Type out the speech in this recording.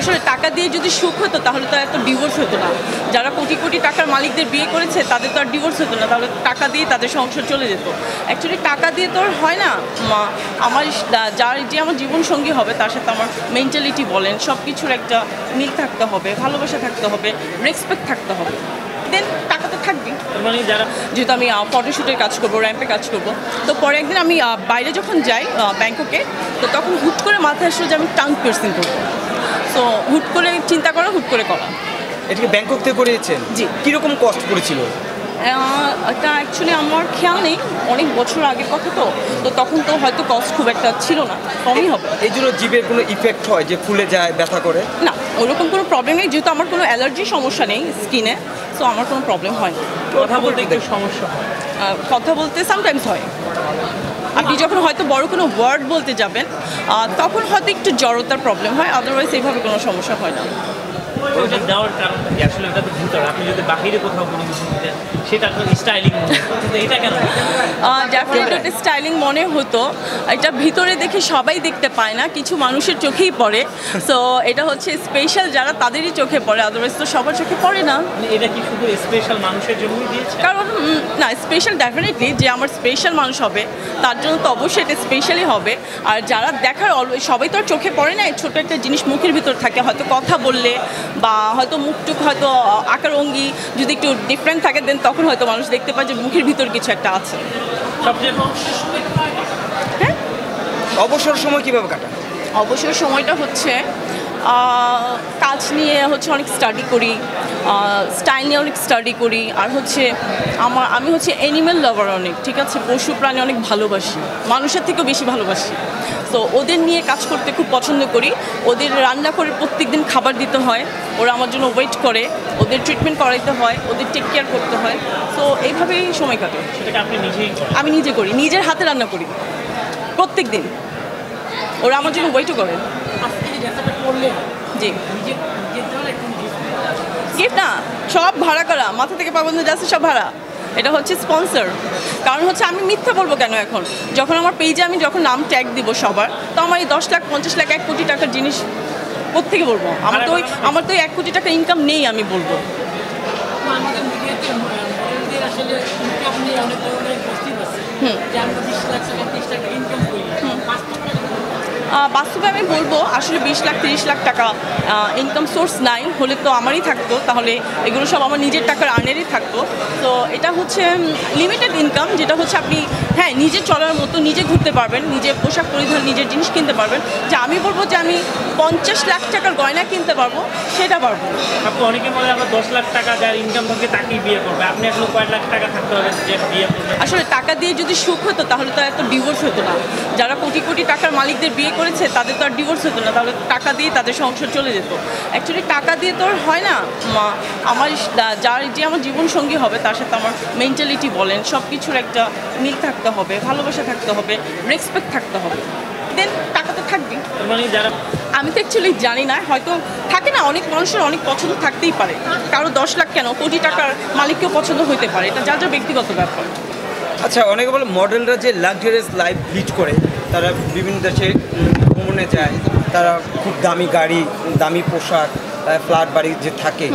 আসলে টাকা দিয়ে যদি সুখ হতো তাহলে তো এত ডিভোর্স হতো না। যারা কোটি কোটি টাকার মালিকদের বিয়ে করেছে তাদের তো আর ডিভোর্স হতো না, তাহলে টাকা দিয়ে তাদের সংসার চলে যেত। অ্যাকচুয়ালি টাকা দিয়ে তো আর হয় না। আমার যে আমার জীবনসঙ্গী হবে তার সাথে আমার মেন্টালিটি বলেন সব কিছুর একটা মিল থাকতে হবে, ভালোবাসা থাকতে হবে, রেসপেক্ট থাকতে হবে, দেন টাকা তো থাকবেই। মানে যারা যেহেতু আমি ফটোশ্যুটের কাজ করবো, র্যাম্পে কাজ করব, তো পরে একদিন আমি বাইরে যখন যাই ব্যাংককে, তো তখন হুট করে মাথায় আসলো যে আমি টাং পিয়ার্সিং করবো। তো হুট করে চিন্তা করা, হুট করে করা। এটাকে ব্যাংকক থেকে করিয়েছেন? জি। কীরকম কষ্ট পড়েছিল? এটা অ্যাকচুয়ালি আমার খেয়াল নেই, অনেক বছর আগের কথা, তো তখন তো হয়তো কস্ট খুব একটা ছিল না, কমই হবে। এই জন্য জিভের কোনো ইফেক্ট হয় যে ফুলে যায়, ব্যথা করে? না, ওরকম কোনো প্রবলেম নেই, যেহেতু আমার কোনো অ্যালার্জির সমস্যা নেই স্কিনে, সো আমার কোনো প্রবলেম হয় না। কথা বলতে একটু সমস্যা হয়? কথা বলতে সামটাইমস হয়। আপনি যখন হয়তো বড় কোনো ওয়ার্ড বলতে যাবেন তখন হয়তো একটু জড়তার প্রবলেম হয়, আদারওয়াইজ এইভাবে কোনো সমস্যা হয় না। ওইটা দেওয়ার কারণ আসলে ওটা তো ভিতর, আপনি যদি বাহিরে কোথাও কোনো কিছু দিতেন সেটা স্টাইলিং মনে হতো, কিন্তু এটা কেন? ডেফিনেটলি এটা স্টাইলিং মনে হতো, এটা ভিতরে দেখে সবাই দেখতে পায় না, কিছু মানুষের চোখেই পড়ে। সো এটা হচ্ছে স্পেশাল যারা তাদেরই চোখে পড়ে, আদারওয়াইজ তো সবার চোখে পড়ে না। এটা কি শুধু স্পেশাল মানুষের জন্যই দিয়েছে? কারণ না, স্পেশাল ডেফিনেটলি যে আমার স্পেশাল মানুষ হবে তার জন্য তো অবশ্যই এটা স্পেশালি হবে। আর যারা দেখার সবাই তো আর চোখে পড়ে না, ছোট একটা জিনিস মুখের ভিতর থাকে, হয়তো কথা বললে বা হয়তো মুখটুক হয়তো আকার অঙ্গি যদি একটু ডিফারেন্ট থাকে, দেন তখন হয়তো মানুষ দেখতে পায় যে মুখের ভিতর কিছু একটা আছে। হ্যাঁ, অবসর সময় কীভাবে কাটান? অবসর সময়টা হচ্ছে কাজ নিয়ে হচ্ছে অনেক স্টাডি করি, স্টাইল নিয়ে অনেক স্টাডি করি, আর হচ্ছে আমি হচ্ছে অ্যানিম্যাল লাভার অনেক, ঠিক আছে, পশু প্রাণী অনেক ভালোবাসি, মানুষের থেকেও বেশি ভালোবাসি। তো ওদের নিয়ে কাজ করতে খুব পছন্দ করি। ওদের রান্না করে প্রত্যেক দিন খাবার দিতে হয়, ওরা আমার জন্য ওয়েট করে, ওদের ট্রিটমেন্ট করাইতে হয়, ওদের টেক কেয়ার করতে হয়। তো এইভাবেই সময় কাটে। সেটাকে আপনি নিজেই করেন? আমি নিজে করি, নিজের হাতে রান্না করি প্রত্যেক দিন, ওরা আমার জন্য ওয়েটও করে। জি, গিফট না, সব ভাড়া করা, মাথা থেকে পা পর্যন্ত যাচ্ছে সব ভাড়া। এটা হচ্ছে স্পন্সর। কারণ হচ্ছে আমি মিথ্যা বলবো কেন, এখন যখন আমার পেজে আমি যখন নাম ট্যাগ দিব সবার, তো আমার এই 10 লাখ 50 লাখ 1 কোটি টাকার জিনিস কোত্থেকে বলবো? আমার তো 1 কোটি টাকা ইনকাম নেই, আমি বলবো। বাস্তবে আমি বলবো আসলে 20 লাখ 30 লাখ টাকা ইনকাম সোর্স নাই হলে তো আমারই থাকতো, তাহলে এগুলো সব আমার নিজের টাকার আর্নেরই থাকতো। তো এটা হচ্ছে লিমিটেড ইনকাম, যেটা হচ্ছে আপনি হ্যাঁ নিজে চলার মতো, নিজে ঘুরতে পারবেন, নিজে পোশাক পরিধান, নিজের জিনিস কিনতে পারবেন। যে আমি বলবো যে আমি 50 লাখ টাকার গয়না কিনতে পারবো, সেটা পারবো। আপনি অনেকে বলে আমরা 10 লাখ টাকা যার ইনকাম থাকে তাকেই বিয়ে করবে, আপনি আসলে কয় লাখ টাকা থাকতে হবে যে বিয়ে করবে? আসলে টাকা দিয়ে যদি সুখ হতো তাহলে তো এত ডিভোর্স হতো না। যারা কোটি কোটি টাকার মালিকদের বিয়ে করেছে তাদের তো আর ডিভোর্স হতো না, তাহলে টাকা দিয়ে তাদের সংসার চলে যেত। অ্যাকচুয়ালি টাকা দিয়ে তো আর হয় না। আমার যে আমার জীবনসঙ্গী হবে তার সাথে আমার মেন্টালিটি বলেন সব কিছুর একটা মিল থাকতে হবে, ভালোবাসা থাকতে হবে, রেসপেক্ট থাকতে হবে, দেন টাকা তো থাকবেই। মানে যারা আমি তো অ্যাকচুয়ালি জানি না, হয়তো থাকে না, অনেক মানুষের অনেক পছন্দ থাকতেই পারে, কারো 10 লাখ কেন কোটি টাকার মালিককেও পছন্দ হতে পারে, এটা যার ব্যক্তিগত ব্যাপার। আচ্ছা, অনেকে বলে মডেলরা যে লাক্সারিয়াস লাইফ লিড করে, তারা বিভিন্ন দেশে ভ্রমণে যায়, তারা খুব দামি গাড়ি, দামি পোশাক, ফ্ল্যাট বাড়ি যে থাকে,